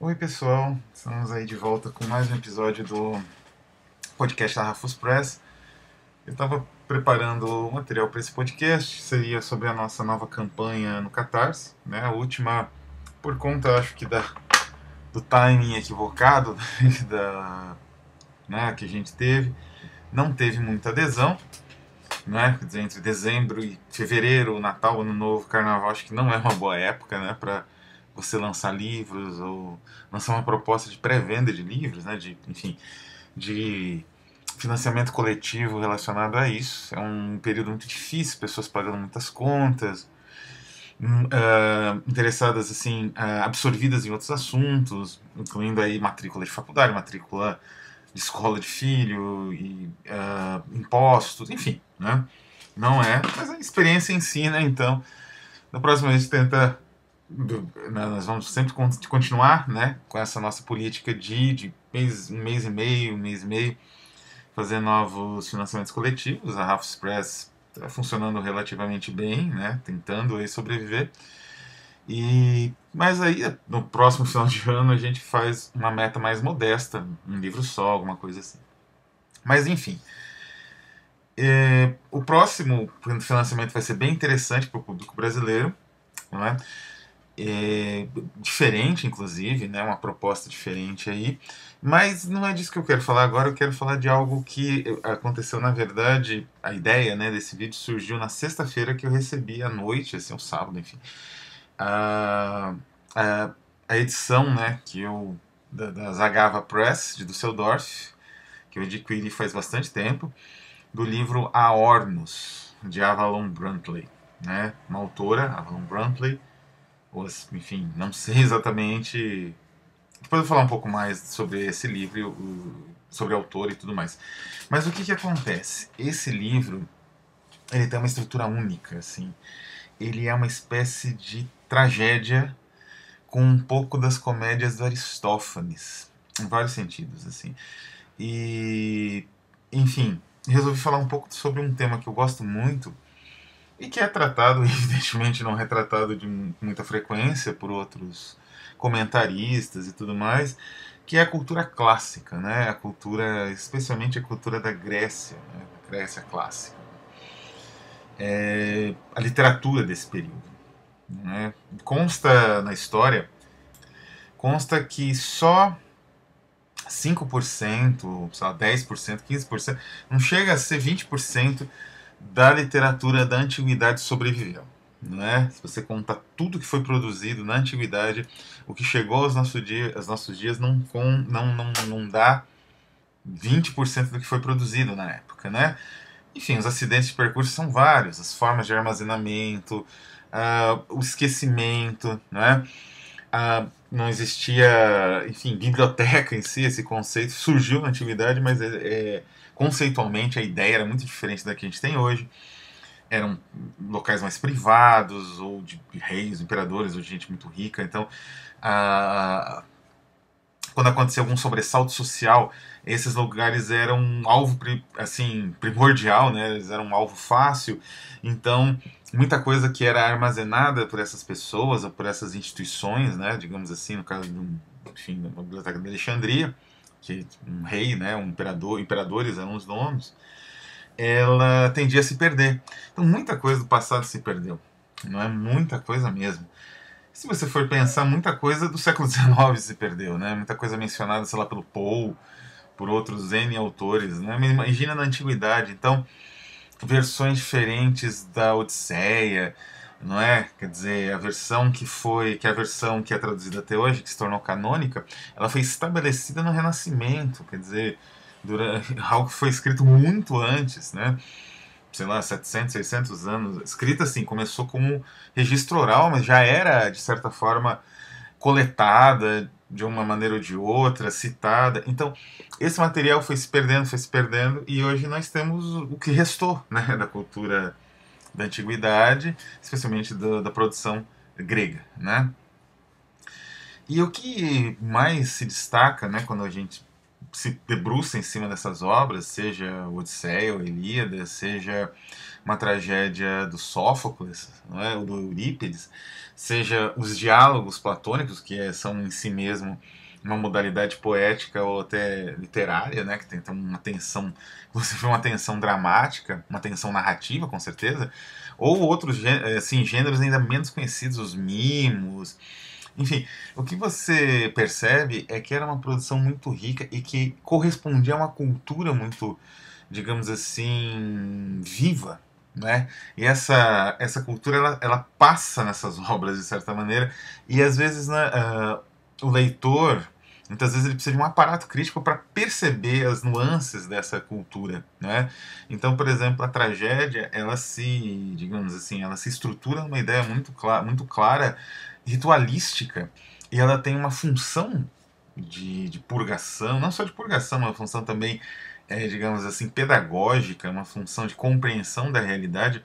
Oi pessoal, estamos aí de volta com mais um episódio do podcast da Rafus Press. Eu estava preparando o material para esse podcast, seria sobre a nossa nova campanha no Catarse, né? A última, por conta, acho que do timing equivocado né, que a gente teve, não teve muita adesão, né? Quer dizer, entre dezembro e fevereiro, Natal, Ano Novo, Carnaval, acho que não é uma boa época, né, para você lançar livros ou lançar uma proposta de pré-venda de livros, né, enfim, de financiamento coletivo relacionado a isso. É um período muito difícil, pessoas pagando muitas contas, interessadas assim, absorvidas em outros assuntos, incluindo aí matrícula de faculdade, matrícula de escola de filho e impostos, enfim, né? Não é, mas a experiência ensina, então, na próxima vez a gente tenta, nós vamos sempre continuar, né, com essa nossa política de um mês e meio, fazer novos financiamentos coletivos. A Half Express está funcionando relativamente bem, né, tentando aí sobreviver. Mas aí, no próximo final de ano, a gente faz uma meta mais modesta, um livro só, alguma coisa assim. Mas enfim, o próximo financiamento vai ser bem interessante para o público brasileiro, não é? Diferente, inclusive, né? Uma proposta diferente aí. Mas não é disso que eu quero falar agora, eu quero falar de algo que aconteceu, na verdade, a ideia, né, desse vídeo surgiu na sexta-feira, que eu recebi à noite, assim, o sábado, enfim, a, a, a edição, né, da Zagava Press, de Düsseldorf, que eu adquiri faz bastante tempo, do livro A Ornos, de Avalon Brantley, né? Uma autora, Avalon Brantley, enfim, não sei exatamente. Depois eu vou falar um pouco mais sobre esse livro, sobre o autor e tudo mais. Mas o que acontece? Esse livro, ele tem uma estrutura única, assim. Ele é uma espécie de tragédia com um pouco das comédias do Aristófanes, em vários sentidos, assim. E, enfim, resolvi falar um pouco sobre um tema que eu gosto muito e que é tratado, evidentemente não é tratado de muita frequência por outros comentaristas e tudo mais, que é a cultura clássica, né? A cultura, especialmente a cultura da Grécia, né? Da Grécia clássica. A literatura desse período, né? Consta na história, consta que só 5%, sei lá, 10%, 15%, não chega a ser 20% da literatura da antiguidade sobreviveu. Né? Se você contar tudo que foi produzido na antiguidade, o que chegou aos nossos dias não dá 20% do que foi produzido na época. Né? Enfim, os acidentes de percurso são vários, as formas de armazenamento, o esquecimento, né? Não existia, enfim, biblioteca em si, esse conceito surgiu na antiguidade, mas conceitualmente a ideia era muito diferente da que a gente tem hoje. Eram locais mais privados, ou de reis, imperadores, ou de gente muito rica. Então, quando acontecia algum sobressalto social, esses lugares eram um alvo assim, primordial, né? Eles eram um alvo fácil. Então, muita coisa que era armazenada por essas pessoas, ou por essas instituições, né? Digamos assim, no caso enfim, da Biblioteca de Alexandria, que um rei, né? Um imperador, imperadores eram os donos, ela tendia a se perder. Então, muita coisa do passado se perdeu. Não é muita coisa mesmo. Se você for pensar, muita coisa do século XIX se perdeu, né? Muita coisa mencionada, sei lá, pelo Poe, por outros N autores, né? Mas imagina na antiguidade, então, versões diferentes da Odisseia, não é? Quer dizer, que é a versão que é traduzida até hoje, que se tornou canônica, ela foi estabelecida no Renascimento, quer dizer, algo que foi escrito muito antes, né? Sei lá, 700, 600 anos, escrita assim, começou como registro oral, mas já era, de certa forma, coletada de uma maneira ou de outra, citada. Então, esse material foi se perdendo, e hoje nós temos o que restou, né, da cultura da antiguidade, especialmente da produção grega, né? E o que mais se destaca, né, quando a gente se debruça em cima dessas obras, seja Odisseia ou Ilíada, seja uma tragédia do Sófocles, não é? Ou do Eurípides, seja os diálogos platônicos, que são em si mesmo uma modalidade poética ou até literária, né, que tem uma tensão, inclusive uma tensão dramática, uma tensão narrativa, com certeza, ou outros assim, gêneros ainda menos conhecidos, os mimos, enfim, o que você percebe é que era uma produção muito rica e que correspondia a uma cultura muito, digamos assim, viva, né? E essa cultura ela passa nessas obras de certa maneira e às vezes, né, o leitor muitas vezes ele precisa de um aparato crítico para perceber as nuances dessa cultura, né? Então, por exemplo, a tragédia ela se, digamos assim, ela se estrutura numa ideia muito clara, ritualística, e ela tem uma função de purgação, não só de purgação, uma função também, digamos assim, pedagógica, uma função de compreensão da realidade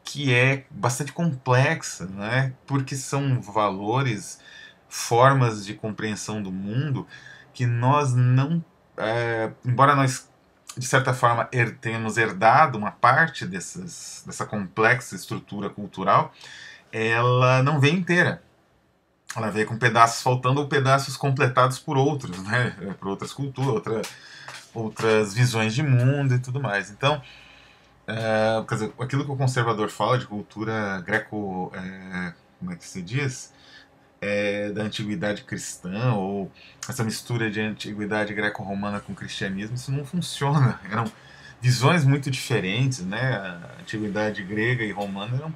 que é bastante complexa, né? Porque são valores, formas de compreensão do mundo que nós não, embora nós de certa forma tenhamos herdado uma parte dessa complexa estrutura cultural, ela não vem inteira. Ela veio com pedaços faltando ou pedaços completados por outros, né? Por outras culturas, outras visões de mundo e tudo mais. Então, quer dizer, aquilo que o conservador fala de cultura greco, como é que se diz? Da antiguidade cristã, ou essa mistura de antiguidade greco-romana com cristianismo, isso não funciona. Eram visões muito diferentes, né? A antiguidade grega e romana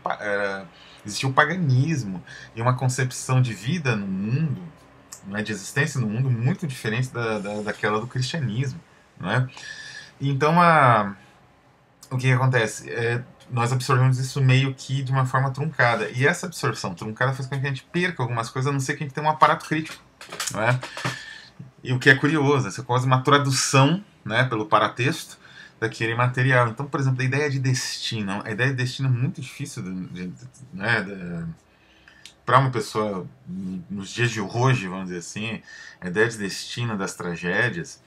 existia o paganismo e uma concepção de vida no mundo, né, de existência no mundo muito diferente daquela do cristianismo, não é? Então o que acontece? Nós absorvemos isso meio que de uma forma truncada. E essa absorção truncada faz com que a gente perca algumas coisas, a não ser que a gente tenha um aparato crítico. Não é? E o que é curioso, essa é quase uma tradução, né, pelo paratexto daquele material. Então, por exemplo, a ideia de destino. A ideia de destino é muito difícil né, para uma pessoa nos dias de hoje, vamos dizer assim. A ideia de destino das tragédias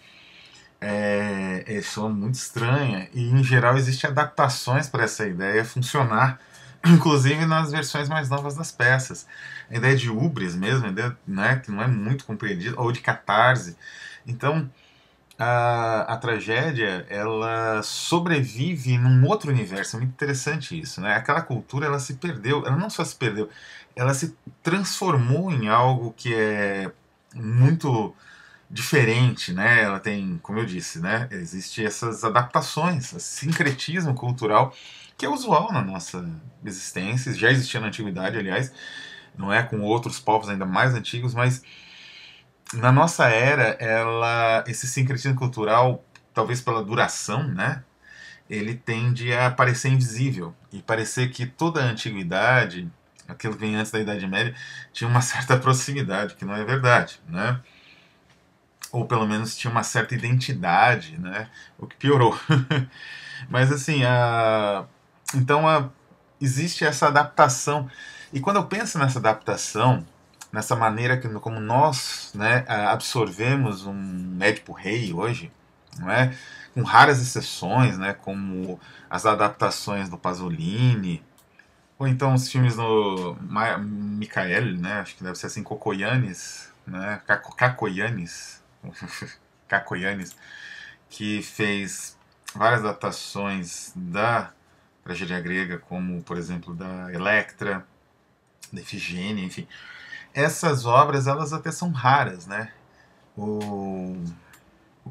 soa muito estranha e em geral existem adaptações para essa ideia funcionar, inclusive nas versões mais novas das peças. A ideia de hubris mesmo, a ideia, né, que não é muito compreendida, ou de catarse. Então a tragédia ela sobrevive num outro universo. É muito interessante isso, né? Aquela cultura ela se perdeu, ela não só se perdeu, ela se transformou em algo que é muito diferente, né? Ela tem, como eu disse, né? Existe essas adaptações, esse sincretismo cultural que é usual na nossa existência, já existia na antiguidade, aliás, não é com outros povos ainda mais antigos, mas na nossa era, esse sincretismo cultural, talvez pela duração, né? Ele tende a parecer invisível e parecer que toda a antiguidade, aquilo que vem antes da Idade Média, tinha uma certa proximidade, que não é verdade, né? Ou pelo menos tinha uma certa identidade, né? O que piorou. Mas assim, então existe essa adaptação. E quando eu penso nessa adaptação, nessa maneira como nós, né, absorvemos um Édipo Rei hoje, não é? Com raras exceções, né, como as adaptações do Pasolini, ou então os filmes do Michael, né, acho que deve ser assim, Cocoyanis, né, Cacoyanis, Cacoyanis, que fez várias adaptações da tragédia grega, como, por exemplo, da Electra, da Efigênia, enfim. Essas obras, elas até são raras, né? O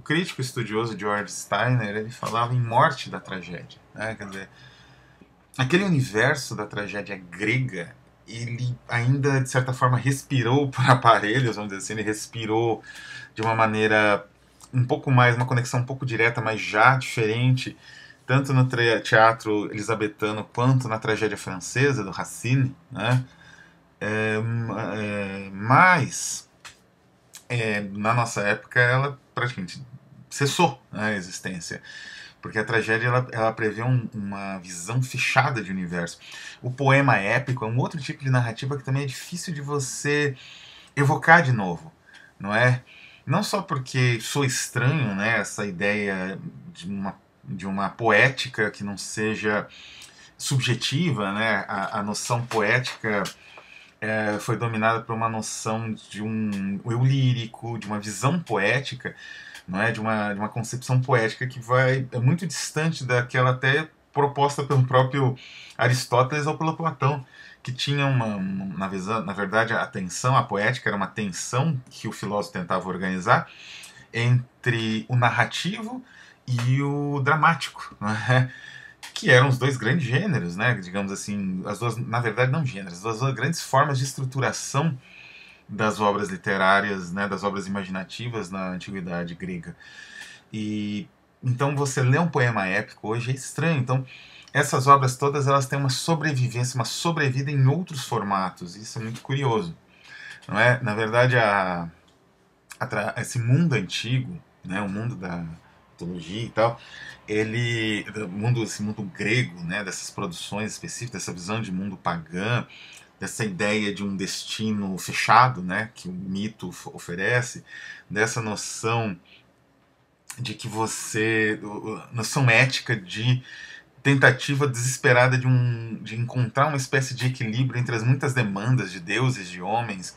crítico estudioso George Steiner, ele falava em morte da tragédia, né? Quer dizer, aquele universo da tragédia grega, ele ainda, de certa forma, respirou por aparelhos, vamos dizer assim, ele respirou de uma maneira um pouco mais, uma conexão um pouco direta, mas já diferente, tanto no teatro elisabetano quanto na tragédia francesa, do Racine, né? Mas, na nossa época, ela praticamente cessou, né, a existência. Porque a tragédia ela prevê uma visão fechada de universo. O poema épico é um outro tipo de narrativa que também é difícil de você evocar de novo, não é? Não só porque sou estranho, né, essa ideia de uma poética que não seja subjetiva, né? A noção poética foi dominada por uma noção de um eu lírico, de uma visão poética, não é? De uma concepção poética que é muito distante daquela até proposta pelo próprio Aristóteles ou pelo Platão, que tinha na verdade, a tensão, a poética era uma tensão que o filósofo tentava organizar entre o narrativo e o dramático, não é? Que eram os dois grandes gêneros, né? Digamos assim, as duas, na verdade, não gêneros, as duas grandes formas de estruturação das obras literárias, né? Das obras imaginativas na antiguidade grega. E então você lê um poema épico hoje é estranho. Então essas obras todas elas têm uma sobrevivência, uma sobrevida em outros formatos. Isso é muito curioso, não é? Na verdade, esse mundo antigo, né? O mundo da mitologia e tal, esse mundo grego, né, dessas produções específicas, dessa visão de mundo pagã, dessa ideia de um destino fechado, né, que o mito oferece, dessa noção de que noção ética de tentativa desesperada de encontrar uma espécie de equilíbrio entre as muitas demandas de deuses, de homens,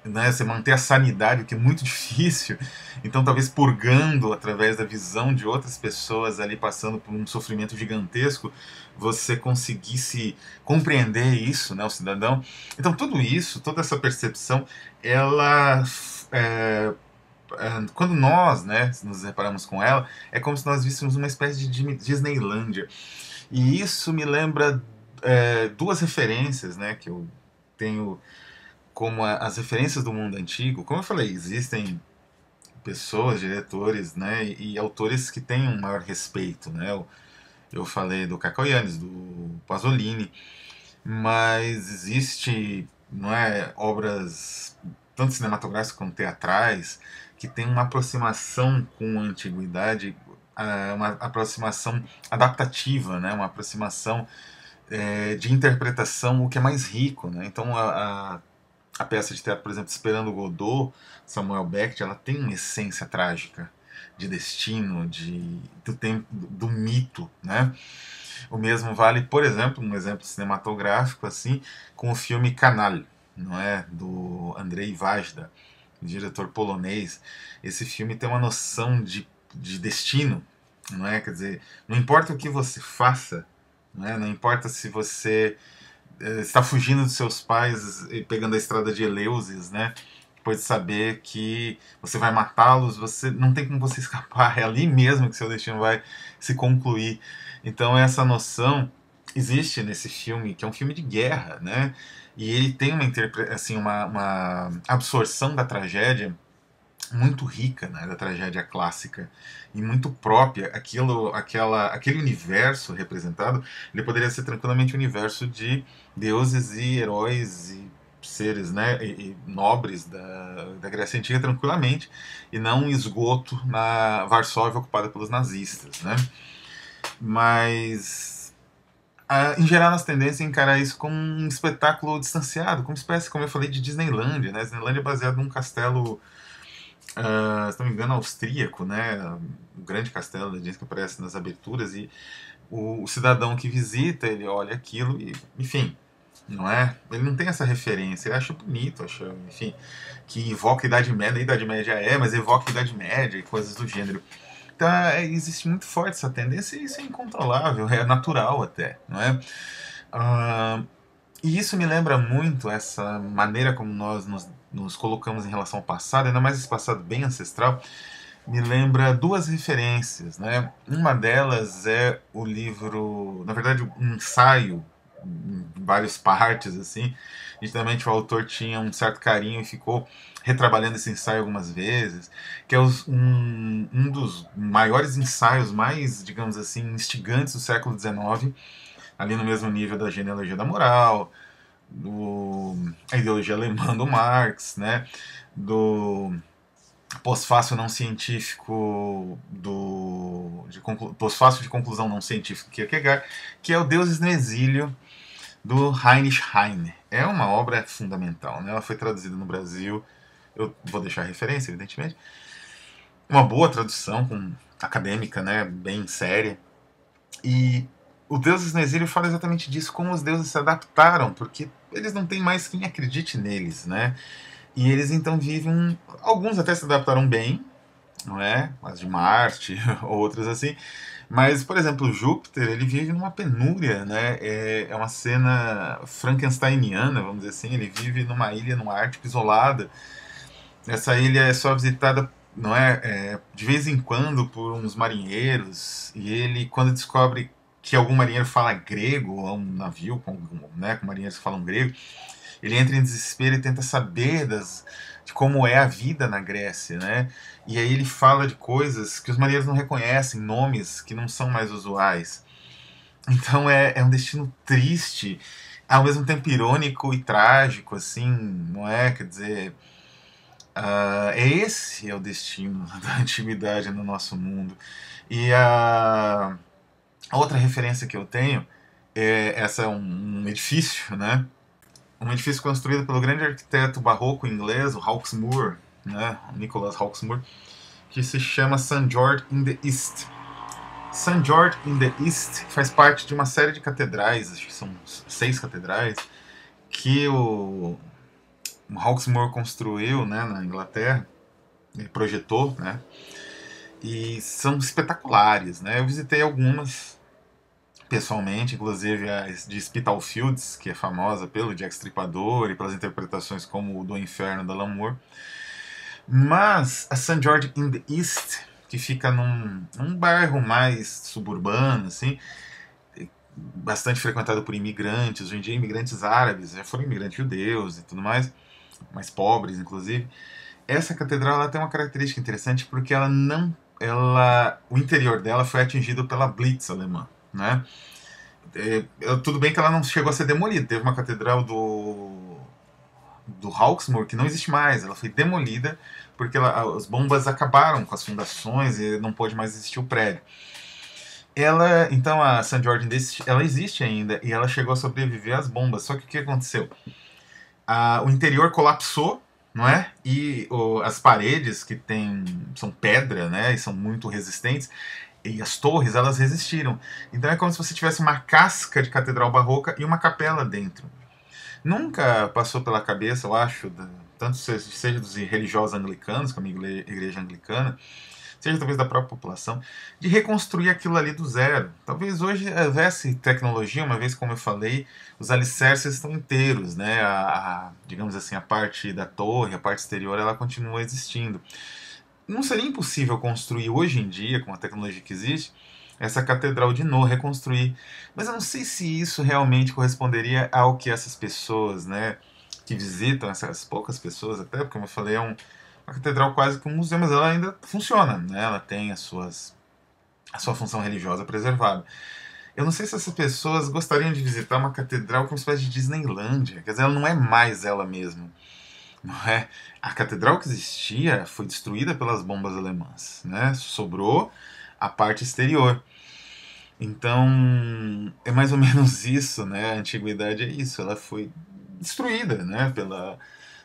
né, você manter a sanidade, o que é muito difícil. Então, talvez purgando através da visão de outras pessoas ali passando por um sofrimento gigantesco, você conseguisse compreender isso, né, o cidadão. Então, tudo isso, toda essa percepção, ela quando nós, né, nos deparamos com ela, é como se nós víssemos uma espécie de Disneylândia. E isso me lembra duas referências, né, que eu tenho como as referências do mundo antigo. Como eu falei, existem pessoas, diretores, né, e autores que têm um maior respeito, né. Eu falei do Cacau Yanes, do Pasolini, mas existe, não é, obras tanto cinematográficas quanto teatrais que têm uma aproximação com a antiguidade, uma aproximação adaptativa, né, uma aproximação de interpretação, o que é mais rico, né. Então a peça de teatro, por exemplo, Esperando Godot, Samuel Beckett, ela tem uma essência trágica de destino, do tempo, do mito, né? O mesmo vale, por exemplo, um exemplo cinematográfico assim, com o filme Canal, não é, do Andrzej Wajda, diretor polonês. Esse filme tem uma noção de destino, não é? Quer dizer, não importa o que você faça, não é? Não importa se você está fugindo dos seus pais e pegando a estrada de Eleusis, né? Depois de saber que você vai matá-los, você não tem como você escapar, é ali mesmo que seu destino vai se concluir. Então essa noção existe nesse filme, que é um filme de guerra, né? E ele tem uma absorção da tragédia muito rica, né, da tragédia clássica e muito própria. Aquele universo representado, ele poderia ser tranquilamente um universo de deuses e heróis e seres, né, e nobres da Grécia Antiga tranquilamente, e não um esgoto na Varsóvia ocupada pelos nazistas, né? Mas em geral, nós tendemos a encarar isso como um espetáculo distanciado, como espécie, como eu falei, de Disneylândia, né? Disneylândia é baseado num castelo, se não me engano, austríaco, né? O grande castelo da Disney que aparece nas aberturas, e o cidadão que visita, ele olha aquilo e, enfim, não é? Ele não tem essa referência, ele acha bonito, acha, enfim, que evoca a Idade Média, a Idade Média mas evoca a Idade Média e coisas do gênero. Então, existe muito forte essa tendência e isso é incontrolável, é natural até, não é? Ah, e isso me lembra muito essa maneira como nós nos colocamos em relação ao passado, ainda mais esse passado bem ancestral, me lembra duas referências, né? Uma delas é o livro, na verdade, um ensaio em várias partes, assim. Nitidamente o autor tinha um certo carinho e ficou retrabalhando esse ensaio algumas vezes, que é um dos maiores ensaios, mais, digamos assim, instigantes do século XIX, ali no mesmo nível da genealogia da moral, a ideologia alemã do Marx, né? Do pós-fácil não científico pós-fácil de conclusão não científica Kierkegaard, que é o Deuses no Exílio do Heinrich Heine. É uma obra fundamental, né? Ela foi traduzida no Brasil, eu vou deixar a referência, evidentemente, uma boa tradução acadêmica, né? Bem séria. E o Deuses no Exílio fala exatamente disso, como os deuses se adaptaram, porque eles não têm mais quem acredite neles, né? E eles então vivem. Alguns até se adaptaram bem, não é? As de Marte, outros assim. Mas, por exemplo, Júpiter, ele vive numa penúria, né? É uma cena frankensteiniana, vamos dizer assim. Ele vive numa ilha no Ártico isolada. Essa ilha é só visitada, não é, de vez em quando por uns marinheiros. E ele, quando descobre que algum marinheiro fala grego, ou um navio com marinheiros que falam grego, ele entra em desespero e tenta saber de como é a vida na Grécia, né? E aí ele fala de coisas que os marinheiros não reconhecem, nomes que não são mais usuais. Então é um destino triste, ao mesmo tempo irônico e trágico, assim, não é? Quer dizer, esse é o destino da antiguidade no nosso mundo. E a outra referência que eu tenho essa é um edifício, né? Um edifício construído pelo grande arquiteto barroco inglês, o Hawksmoor, né? Nicholas Hawksmoor, que se chama St. George in the East. St. George in the East faz parte de uma série de catedrais, acho que são 6 catedrais, que o Hawksmoor construiu, né, na Inglaterra, ele projetou, né, e são espetaculares, né. Eu visitei algumas pessoalmente, inclusive a de Spitalfields, que é famosa pelo Jack Stripador e pelas interpretações como o do Inferno da Alan Moore. Mas a St. George in the East, que fica num bairro mais suburbano, assim, bastante frequentado por imigrantes, hoje em dia imigrantes árabes, já foram imigrantes judeus e tudo mais pobres inclusive. Essa catedral ela tem uma característica interessante porque ela não, o interior dela foi atingido pela Blitz alemã, né? Tudo bem que ela não chegou a ser demolida, teve uma catedral do Hawksmoor que não existe mais, ela foi demolida porque as bombas acabaram com as fundações e não pôde mais existir o prédio. Então a St. George ela existe ainda e ela chegou a sobreviver às bombas. Só que o que aconteceu? O interior colapsou, não é? E as paredes que são pedra, né? E são muito resistentes. E as torres elas resistiram. Então é como se você tivesse uma casca de catedral barroca e uma capela dentro. Nunca passou pela cabeça, eu acho, tanto seja dos religiosos anglicanos, como a igreja anglicana, seja talvez da própria população, de reconstruir aquilo ali do zero. Talvez hoje houvesse tecnologia, uma vez como eu falei, os alicerces estão inteiros, né? Digamos assim, a parte da torre, a parte exterior, ela continua existindo. Não seria impossível construir hoje em dia, com a tecnologia que existe, essa catedral de novo, reconstruir. Mas eu não sei se isso realmente corresponderia ao que essas pessoas, né, que visitam, essas poucas pessoas até, porque como eu falei, uma catedral quase que um museu, mas ela ainda funciona, né? Ela tem a sua função religiosa preservada. Eu não sei se essas pessoas gostariam de visitar uma catedral que é uma espécie de Disneylândia, quer dizer, ela não é mais ela mesma. Não é? A catedral que existia foi destruída pelas bombas alemãs, né? Sobrou a parte exterior. Então, é mais ou menos isso, né? A antiguidade é isso, ela foi destruída, né?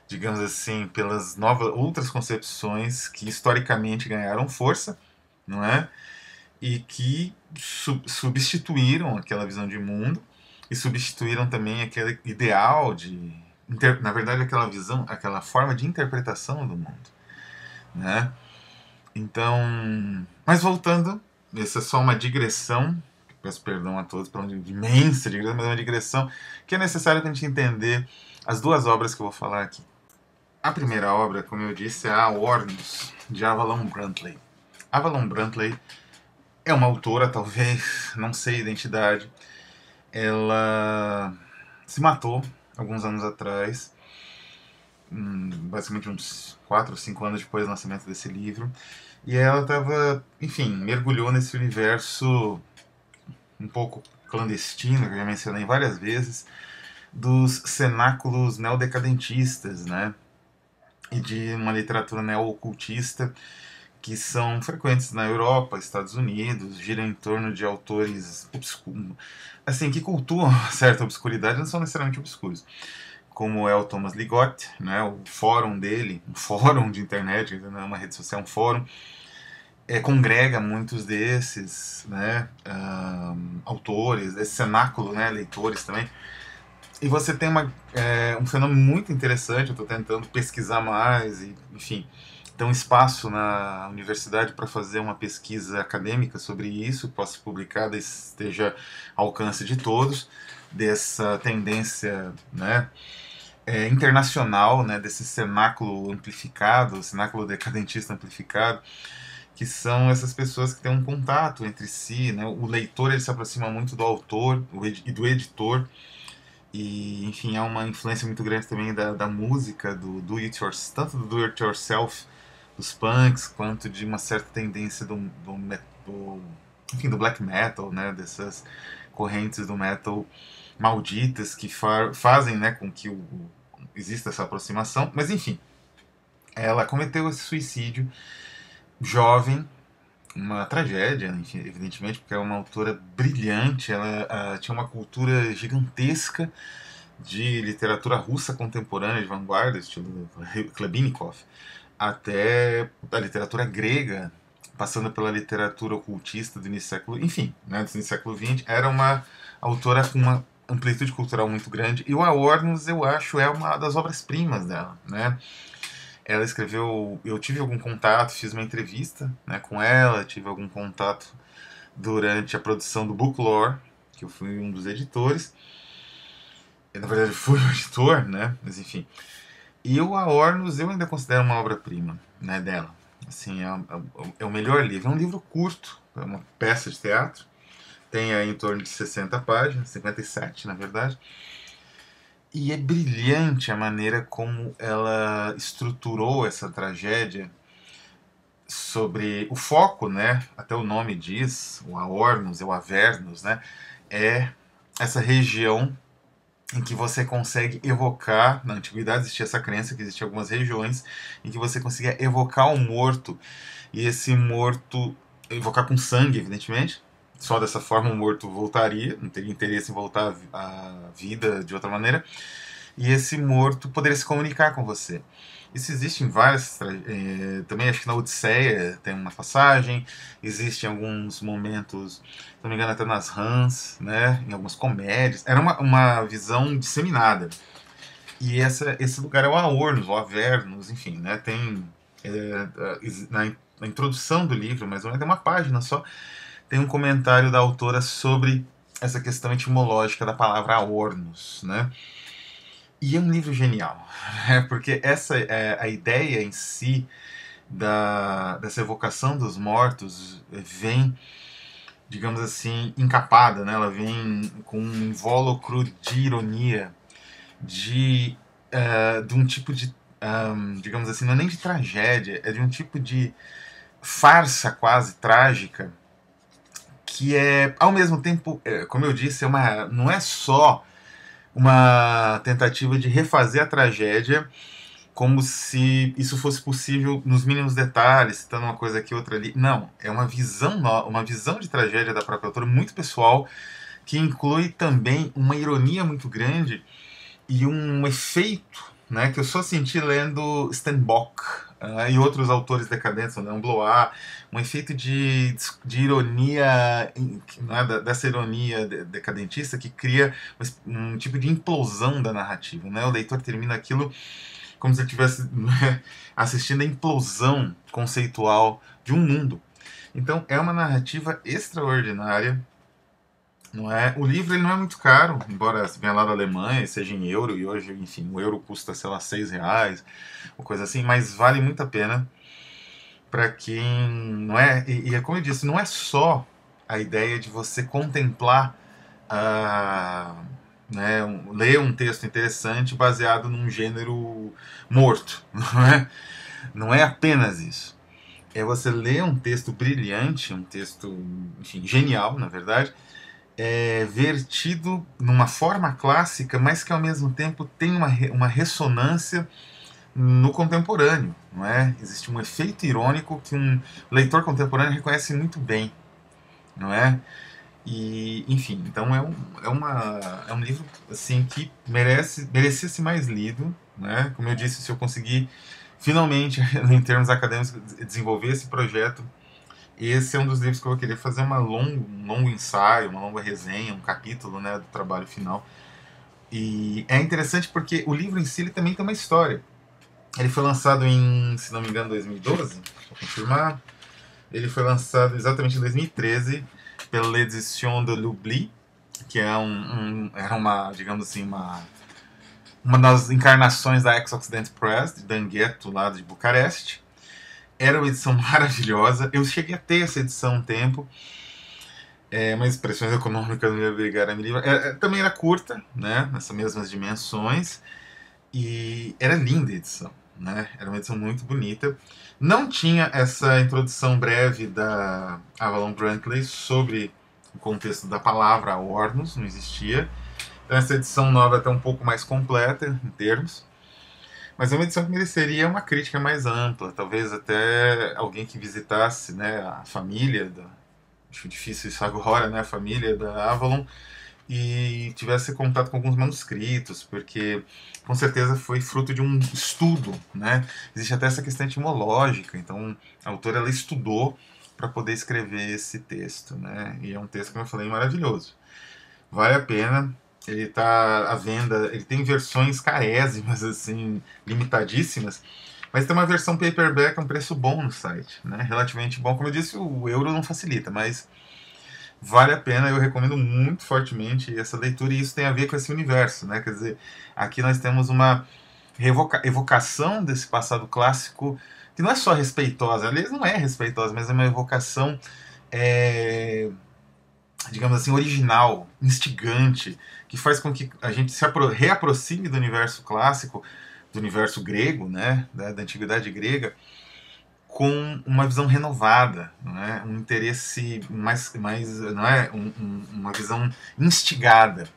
Digamos assim, pelas novas outras concepções que historicamente ganharam força, não é? E que substituíram aquela visão de mundo e substituíram também aquele ideal na verdade aquela visão, aquela forma de interpretação do mundo, né? Então, mas voltando, essa é só uma digressão. Peço perdão a todos pela imensa digressão, mas é uma digressão que é necessária para a gente entender as duas obras que eu vou falar aqui. A primeira obra, como eu disse, é a Ormus, de Avalon Brantley. Avalon Brantley é uma autora, talvez, não sei a identidade. Ela se matou alguns anos atrás, basicamente uns 4 ou 5 anos depois do nascimento desse livro. E ela estava, enfim, mergulhou nesse universo um pouco clandestino, que eu já mencionei várias vezes, dos cenáculos neodecadentistas, né? E de uma literatura neo-ocultista que são frequentes na Europa, Estados Unidos, giram em torno de autores assim, que cultuam certa obscuridade, não são necessariamente obscuros, como é o Thomas Ligotti, né, o fórum dele, um fórum de internet, não é uma rede social, é um fórum, congrega muitos desses, né, autores, esse cenáculo, né, leitores também. E você tem um fenômeno muito interessante, eu estou tentando pesquisar mais, e, enfim, tem um espaço na universidade para fazer uma pesquisa acadêmica sobre isso, possa ser publicada e esteja ao alcance de todos, dessa tendência, né, internacional, né, desse cenáculo amplificado, cenáculo decadentista amplificado, que são essas pessoas que têm um contato entre si, né? O leitor ele se aproxima muito do autor e do editor, e enfim, há uma influência muito grande também da música, tanto do do it yourself, dos punks, quanto de uma certa tendência enfim, do black metal, né? Dessas correntes do metal malditas que fazem, né, com que exista essa aproximação. Mas enfim, ela cometeu esse suicídio jovem, uma tragédia, enfim, evidentemente, porque é uma autora brilhante, ela tinha uma cultura gigantesca de literatura russa contemporânea, de vanguarda, estilo Klebinikov, até a literatura grega, passando pela literatura ocultista do início do século, enfim, né, do início do século XX, era uma autora com uma amplitude cultural muito grande, e o Aornos, eu acho, é uma das obras-primas dela, né? Ela escreveu, eu tive algum contato, fiz uma entrevista, né, com ela, tive algum contato durante a produção do Booklore, que eu fui um dos editores. Eu, na verdade, fui o editor, né, mas enfim. E o Aornos eu ainda considero uma obra-prima, né, dela. Assim, é o melhor livro. É um livro curto, é uma peça de teatro. Tem aí em torno de 60 páginas, 57 na verdade. E é brilhante a maneira como ela estruturou essa tragédia sobre o foco, né? Até o nome diz, o Aornos, o Avernus, né? É essa região em que você consegue evocar, na antiguidade existia essa crença que existiam algumas regiões em que você conseguia evocar um morto, e esse morto, evocar com sangue, evidentemente, só dessa forma o morto voltaria, não teria interesse em voltar à vida de outra maneira, e esse morto poderia se comunicar com você. Isso existe em várias. Também acho que na Odisseia tem uma passagem, existe em alguns momentos, se não me engano, até nas Hans, né, em algumas comédias. Era uma visão disseminada. E esse lugar é o Aornos, o Avernus, enfim, né, tem. Na introdução do livro, mais ou menos, tem uma página só, tem um comentário da autora sobre essa questão etimológica da palavra Aornos, né? E é um livro genial, porque a ideia em si dessa evocação dos mortos vem, digamos assim, encapada, né? Ela vem com um invólucro de ironia, de um tipo de, digamos assim, não é nem de tragédia, é de um tipo de farsa quase trágica, que é, ao mesmo tempo, como eu disse, não é só uma tentativa de refazer a tragédia como se isso fosse possível nos mínimos detalhes, citando uma coisa aqui, outra ali. Não, é uma visão de tragédia da própria autora muito pessoal, que inclui também uma ironia muito grande e um efeito, né, que eu só senti lendo Steinbock e outros autores decadentes, né, um Blois, um efeito de ironia, né, dessa ironia decadentista que cria um tipo de implosão da narrativa. Né? O leitor termina aquilo como se ele estivesse assistindo a implosão conceitual de um mundo. Então é uma narrativa extraordinária. Não é? O livro ele não é muito caro, embora venha lá da Alemanha e seja em euro, e hoje, enfim, o euro custa, sei lá, R$ 6, ou coisa assim, mas vale muito a pena para quem, não é? E é como eu disse, não é só a ideia de você contemplar, né, ler um texto interessante baseado num gênero morto, não é? Não é apenas isso. É você ler um texto brilhante, um texto, enfim, genial, na verdade, vertido numa forma clássica, mas que ao mesmo tempo tem uma ressonância no contemporâneo, não é? Existe um efeito irônico que um leitor contemporâneo reconhece muito bem, não é? E, enfim, então é um livro assim que merecia ser mais lido, né? Como eu disse, se eu conseguir finalmente, em termos acadêmicos, desenvolver esse projeto Esse é um dos livros que eu vou querer fazer um longo ensaio, uma longa resenha, um capítulo, né, do trabalho final. E é interessante porque o livro em si ele também tem uma história. Ele foi lançado em, se não me engano, 2012, vou confirmar. Ele foi lançado exatamente em 2013 pela Edition de l'Oubli, que é era uma, digamos assim, uma das encarnações da Ex-Occident Press, de Danguetto, lá de Bucareste. Era uma edição maravilhosa. Eu cheguei a ter essa edição um tempo, mas expressões econômicas não me obrigaram a me livrar. Também era curta, né, nessas mesmas dimensões, e era linda a edição. Né? Era uma edição muito bonita. Não tinha essa introdução breve da Avalon Brantley sobre o contexto da palavra Ornos, não existia. Então essa edição nova é até um pouco mais completa em termos, mas é uma edição que mereceria uma crítica mais ampla, talvez até alguém que visitasse, né, a família, acho difícil isso agora, né, a família da Avalon, e tivesse contato com alguns manuscritos, porque com certeza foi fruto de um estudo, né? Existe até essa questão etimológica, então a autora ela estudou para poder escrever esse texto, né? E é um texto, como eu falei, maravilhoso. Vale a pena. Ele está à venda, ele tem versões carésimas, assim, limitadíssimas, mas tem uma versão paperback a um preço bom no site, né? Relativamente bom. Como eu disse, o euro não facilita, mas vale a pena, eu recomendo muito fortemente essa leitura, e isso tem a ver com esse universo, né? Quer dizer, aqui nós temos uma evocação desse passado clássico que não é só respeitosa, aliás, não é respeitosa, mas é uma evocação, é, digamos assim, original, instigante, que faz com que a gente se reaproxime do universo clássico, do universo grego, né? Da antiguidade grega, com uma visão renovada, não é? Um interesse mais não é? Uma visão instigada.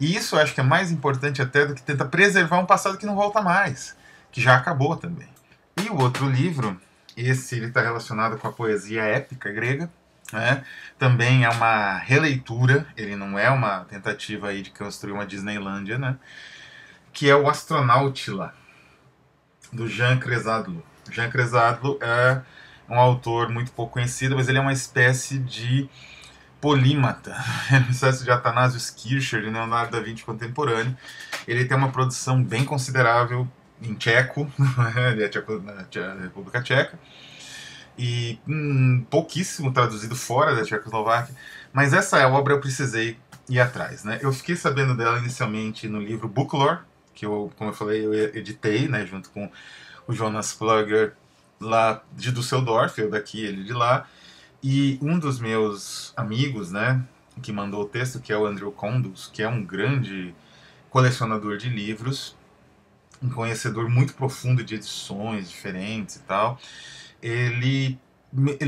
E isso eu acho que é mais importante até do que tentar preservar um passado que não volta mais, que já acabou também. E o outro livro, esse ele está relacionado com a poesia épica grega, né? Também é uma releitura, ele não é uma tentativa aí de construir uma Disneylândia, né? Que é o Astronautila, do Jean Cressadlo. Jean Cressadlo é um autor muito pouco conhecido, mas ele é uma espécie de polímata, é uma espécie de Athanasius Kircher e Leonardo da Vinci contemporâneo. Ele tem uma produção bem considerável em tcheco, ele é na República Tcheca, e pouquíssimo traduzido fora da Tchecoslováquia, mas essa obra eu precisei ir atrás. Né? Eu fiquei sabendo dela inicialmente no livro Booklore, que eu, como eu falei, eu editei, né, junto com o Jonas Plugger, lá de Düsseldorf, eu daqui, ele de lá, e um dos meus amigos, né, que mandou o texto, que é o Andrew Kondus, que é um grande colecionador de livros, um conhecedor muito profundo de edições diferentes e tal, ele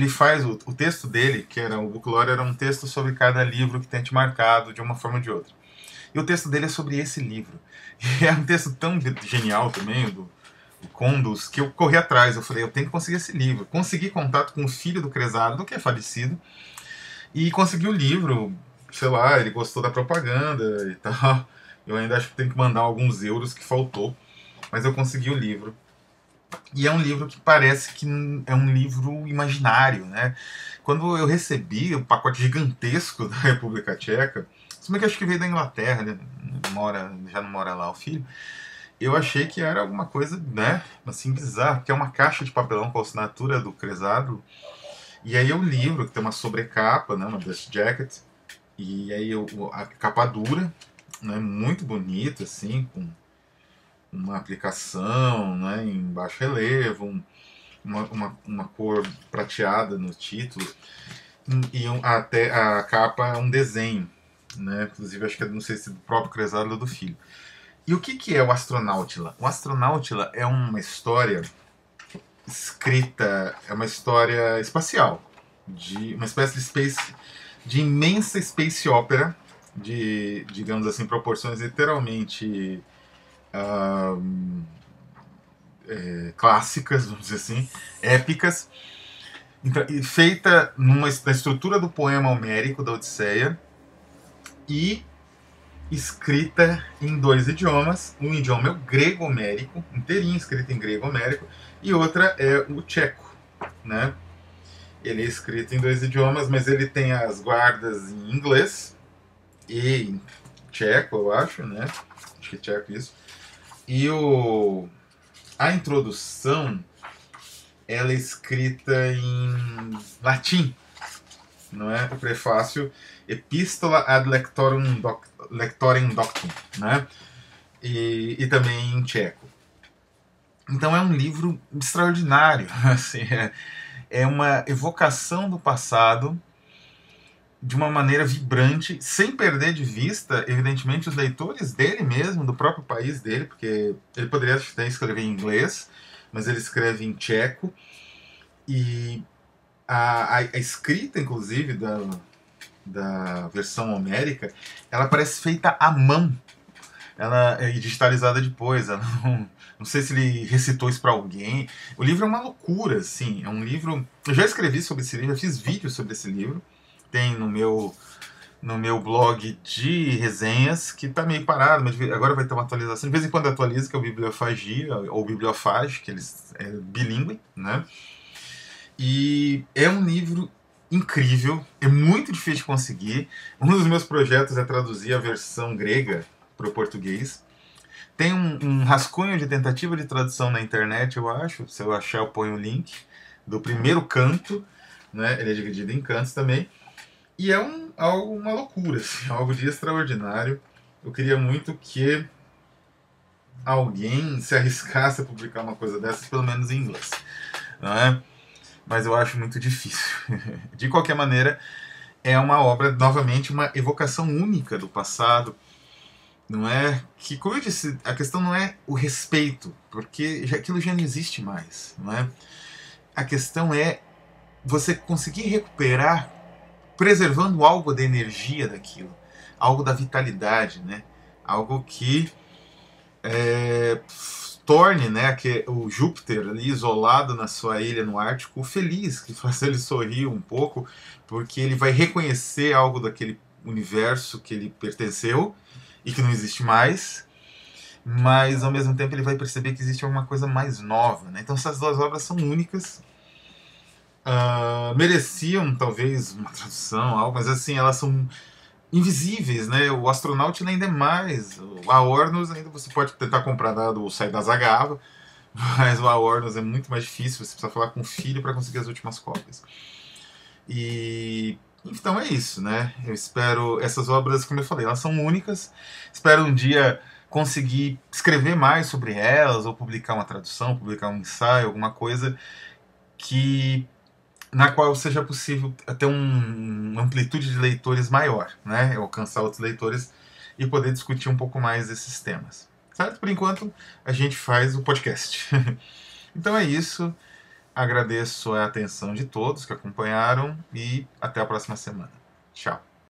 faz o texto dele, que era o Booklore, era um texto sobre cada livro que tem te marcado de uma forma ou de outra. E o texto dele é sobre esse livro. E é um texto tão genial também, do Kondus, que eu corri atrás. Eu falei, eu tenho que conseguir esse livro. Consegui contato com o filho do Cresado, que é falecido, e consegui o livro. Sei lá, ele gostou da propaganda e tal. Eu ainda acho que tenho que mandar alguns euros que faltou, mas eu consegui o livro. E é um livro que parece que é um livro imaginário, né? Quando eu recebi o pacote gigantesco da República Tcheca, se bem que acho que veio da Inglaterra, né? Já não mora lá o filho, eu achei que era alguma coisa, né, assim, bizarra, que é uma caixa de papelão com a assinatura do Cresado, e aí o livro, que tem uma sobrecapa, né, uma dust jacket, e aí a capa dura, né, muito bonita, assim, com uma aplicação, né, em baixo relevo, uma cor prateada no título, e até a capa é um desenho, né, inclusive acho que não sei se do próprio Cresado ou do filho. E o que é o Astronautila? O Astronautila é uma história escrita, é uma história espacial, de uma espécie de imensa space opera, de, digamos assim, proporções literalmente clássicas, vamos dizer assim, épicas, então, feita na estrutura do poema homérico da Odisseia e escrita em dois idiomas. Um idioma é o grego homérico, inteirinho escrito em grego homérico, e outra é o tcheco, né? Ele é escrito em 2 idiomas, mas ele tem as guardas em inglês e em tcheco, eu acho, né? Acho que é tcheco isso. E a introdução, ela é escrita em latim, não é? O prefácio Epistola ad lectorem doctum, né? E também em tcheco. Então é um livro extraordinário, assim, é uma evocação do passado de uma maneira vibrante, sem perder de vista, evidentemente, os leitores dele mesmo, do próprio país dele, porque ele poderia até escrever em inglês, mas ele escreve em tcheco, e a escrita, inclusive, da versão homérica, ela parece feita à mão. Ela é digitalizada depois, ela não sei se ele recitou isso para alguém. O livro é uma loucura, assim, é um livro... Eu já escrevi sobre esse livro, eu fiz vídeos sobre esse livro, tem no meu blog de resenhas, que está meio parado, mas agora vai ter uma atualização. De vez em quando atualiza, que é o Bibliofagia, ou Bibliofage, que eles é bilíngue, né? E é um livro incrível, é muito difícil de conseguir. Um dos meus projetos é traduzir a versão grega para o português. Tem um rascunho de tentativa de tradução na internet, eu acho. Se eu achar, eu ponho o link do primeiro canto, né? Ele é dividido em cantos também. E é uma loucura, assim, algo de extraordinário. Eu queria muito que alguém se arriscasse a publicar uma coisa dessas, pelo menos em inglês, não é? Mas eu acho muito difícil. De qualquer maneira, é uma obra, novamente, uma evocação única do passado. Não é que, como eu disse, a questão não é o respeito, porque aquilo já não existe mais, não é? A questão é você conseguir recuperar, preservando algo da energia daquilo, algo da vitalidade, né? Algo que torne, né, que o Júpiter ali isolado na sua ilha no Ártico feliz, que faça ele sorrir um pouco, porque ele vai reconhecer algo daquele universo que ele pertenceu e que não existe mais, mas ao mesmo tempo ele vai perceber que existe alguma coisa mais nova, né? Então essas duas obras são únicas, mereciam talvez uma tradução, algo, mas assim, elas são invisíveis, né? O Astronauta ainda é mais, o Aornos ainda você pode tentar comprar dado o Sai da Zagava, mas o Aornos é muito mais difícil, você precisa falar com o filho para conseguir as últimas cópias. E então é isso, né? Eu espero essas obras, como eu falei, elas são únicas. Espero um dia conseguir escrever mais sobre elas, ou publicar uma tradução, publicar um ensaio, alguma coisa que na qual seja possível ter uma amplitude de leitores maior, né? Alcançar outros leitores e poder discutir um pouco mais esses temas. Certo? Por enquanto, a gente faz o podcast. Então é isso. Agradeço a atenção de todos que acompanharam e até a próxima semana. Tchau.